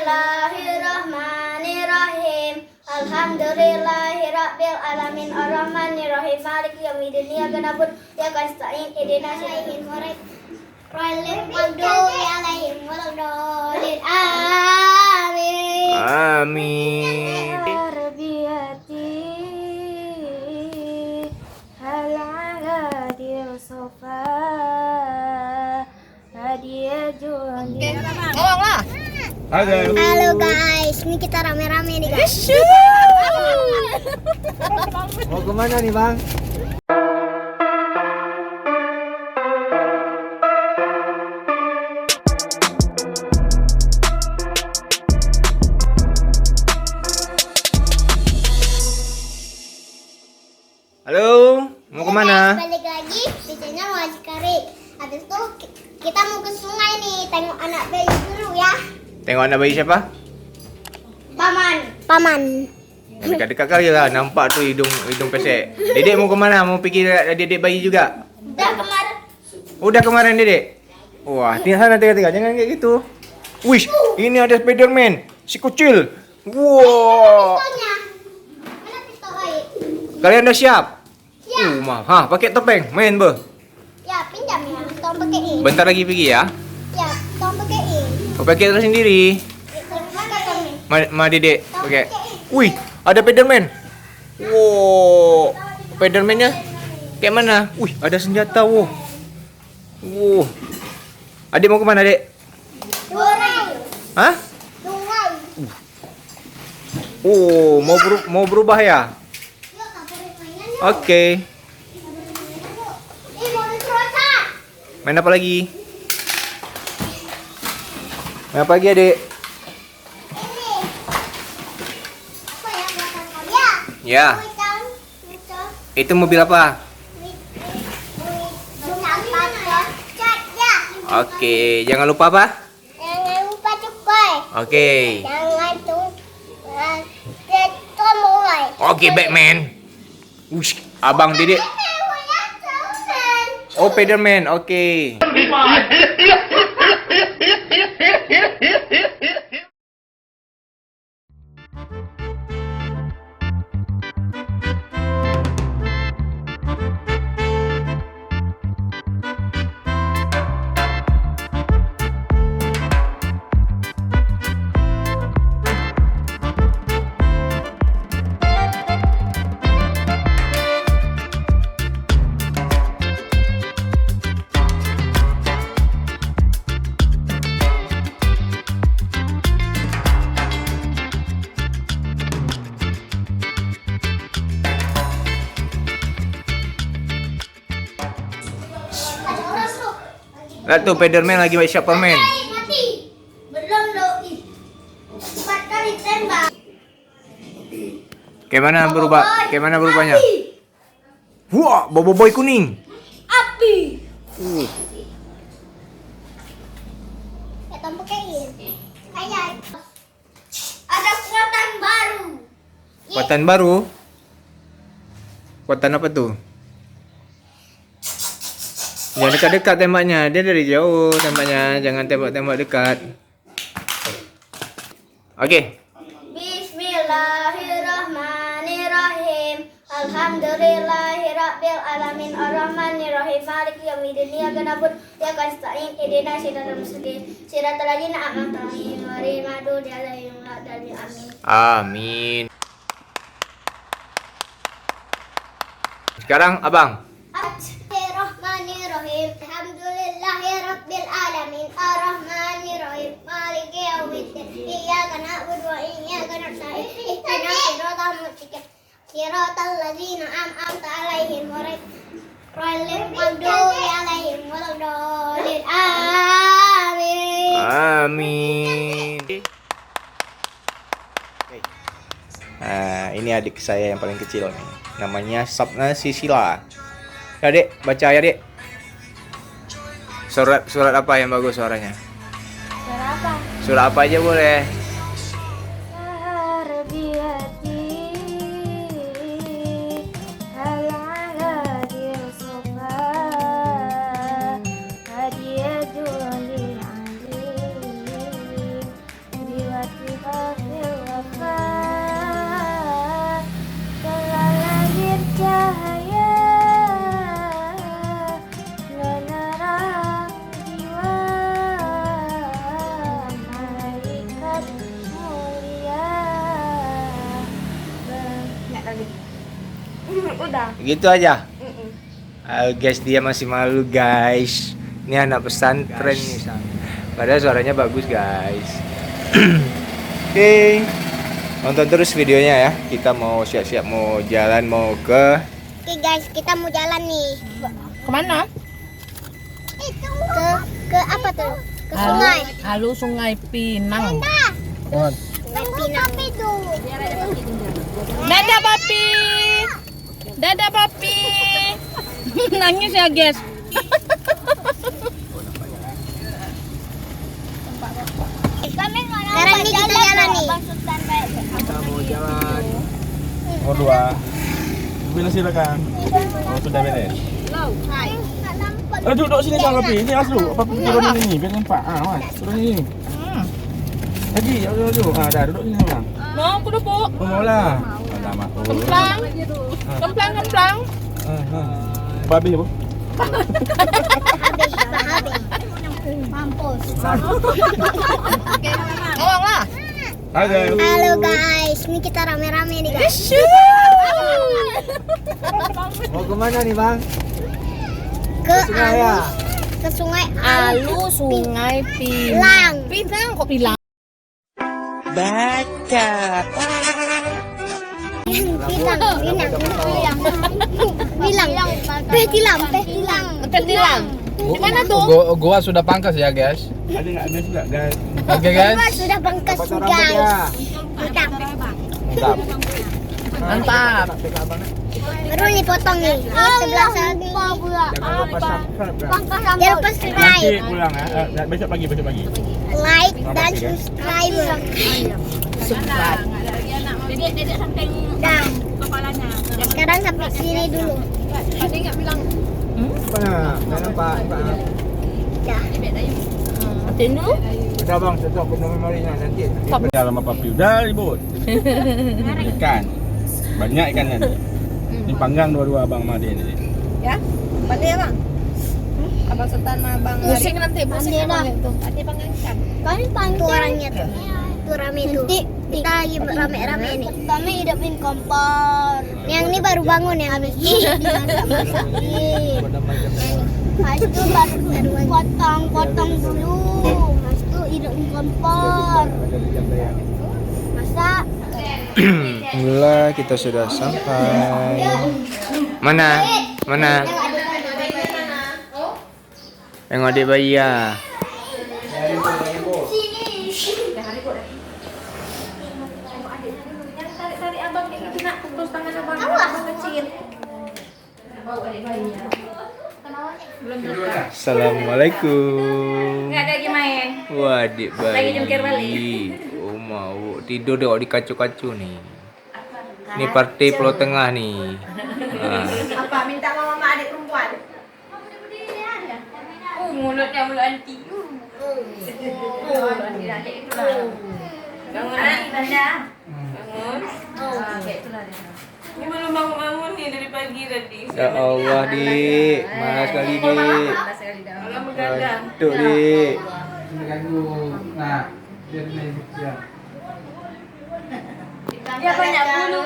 Bismillahirrahmanirrahim. Alhamdulillahirabbil alamin arrahmanirrahim maliki yaumiddin iyyaka na'budu wa iyyaka nasta'in ihdinas siratal maghdubi 'alaihim waladdallin amin. Amin. Tarbiyati hal 'ala dil sofa hadiah jundi. Tolonglah. Halo guys, ini kita rame-rame nih guys. Mau kemana nih bang? Halo, mau kemana? Balik lagi, di channel Wajib Kari. Habis itu kita mau ke sungai nih, tengok anak bayi dulu ya. Tengok anak bayi siapa? Paman. Dekat-dekat kali lah, nampak tu hidung pesek. Dedek mau kemana? Mau pergi dedek bayi juga? Udah kemarin. Udah kemarin dedek? Wah, tinggal sana tengah-tengah, jangan kayak gitu. Wish, ini ada Spiderman, si kecil. Wow. Pistolnya. Mana pistol bayi? Kalian udah siap? Ya. Mah, pakai topeng, main be. Ya, pinjam ya. Tolong pakai ini. Bentar lagi pergi ya. Ya, tolong pakai ini. Mau pakai terus sendiri. Ma dedek, pakai. Wih, ada Spiderman. Wow, Spiderman-nya kayak mana? Wih, ada senjata, wow. Wow. Adik mau kemana, Dek? Sungai. Hah? Sungai. Oh, mau berubah ya? Yuk, kabarin mainan yuk. Oke. Ih, mau dikerosak. Main apa lagi? Main apa lagi, Adik? Ini. Apa ya buatan kalian? Ya, Hujan. itu mobil apa? Oke, jangan lupa apa? Jangan lupa cukai. Oke. Jangan mulai. Oke, Batman. Wush, abang dedek. Oh, Spiderman. Oke. Lihat tuh, Spiderman lagi siap permen. Mati. Belum loh. 4 kali tembak. Kayak mana berubahnya? Wah, boboiboy kuning. Api. Kita pakaiin. Kayak ada kekuatan baru. Kekuatan baru? Kekuatan apa tuh? Jangan dekat-dekat tembaknya, dia dari jauh tembaknya, jangan tembak-tembak dekat. Oke. Bismillahirrahmanirrahim. Alhamdulillahirabbil alamin arrahmanirrahim maliki yaumiddin iyyaka na'budu wa iyyaka nasta'in ihdinas siratal mustaqim siratal ladzina an'amta 'alaihim ghairil maghdubi 'alaihim waladdallin amin. Amin. Sekarang abang. Bismillahirrahmanirrahim. Alhamdulillahirabbil alamin arrahmanirrahim maliki yaumiddin iyyaka na'budu wa iyyaka nasta'in ihdinas siratal mustaqim siratal ladzina an'amta 'alaihim ghairil maghdubi 'alaihim waladdallin amin. Amin. Ini adik saya yang paling kecil nih. Namanya Sapna Sisila. Ya, Dek, baca ya, Dek. Surat apa yang bagus suaranya? Suara apa? Surat apa aja boleh. Tarbiyati hal 'ala dil sofa hadiah jundi alim biwati udah. Gitu aja. Guys, dia masih malu guys. Ini anak pesantren nih Sam. Padahal suaranya bagus guys. Oke. Nonton terus videonya ya. Kita mau siap-siap mau jalan mau ke Oke guys, kita mau jalan nih. Kemana? Ke apa tuh? Ke sungai. Halo Sungai Pinang. Sungai Pinang itu. Dadah papi. Dadah papi. Nangis ya guys. Sekarang ini kita jalan nih. kita mau jalan. Nomor 2. Bila silakan. Oh, sudah beres. Duduk sini Bang Papi. Ini aslu. Papi turun ini biar nampak. Mas. Turun ini. Lagi, duduk. Dah duduk sini Bang. Mau aku duduk. Oh, maulah. Alamak. Kemplang. Kemplang. Babi apa? Mampus. Ngomong lah. Halo guys, ini kita rame-rame nih guys. Mau kemana nih bang? Ke Sungai ya? Ke sungai Alu Sungai Pinang. Pinang kok bilang? Petilang. Petilang. Di mana tuh? Gua sudah pangkas ya guys. Ada enggak ada juga, guys? Oke guys. Sudah bangkas guys. Mantap. Mantap. Mantap. Baru nih potong nih. Di sebelah sana. Jangan lupa subscribe, guys. Jangan lupa Nanti subscribe, pulang ya. Besok pagi. like dan subscribe. Dah. Sekarang sampai sini dulu. Mana? Nggak nampak. Dah. Tenu? Udah bang, cocok penuh memorinya nanti. Dah lama Papi udah ribut. Ikan. Banyak ikannya nih. Ini panggang dua-dua Abang sama dia nih. Ya? Pandai ya bang? Abang Sultan sama Abang Pusing nanti, pusing abang itu. Tadi panggang ikan. Tuh orangnya tuh. Tuh rame tuh. Kita lagi rame-rame nih. Kami hidupin kompor. Yang ini baru bangun ya habis itu dimasak-masakin. Habis itu baru potong dulu. Habis itu hidupin kompor. Masak. Alhamdulillah kita sudah sampai. Mana? Yang adik bayi ya. Assalamualaikum. Nggak ada lagi main. Wah, adik bayi. Lagi jungkir balik. Oh, mau tidur deh di kacu-kacu nih. Ini partai Pulau Tengah nih. Apa minta mama adik perempuan? Mulutnya mulut anti. Adik itulah. Bangun Nanda. Bangun. Kayak itulah dia. Ini belum bangun nih dari pagi tadi. Ya Allah, Dik. Malas sekali, Dik. Kalau begadang. Tuh, Dik. Dia banyak bulu.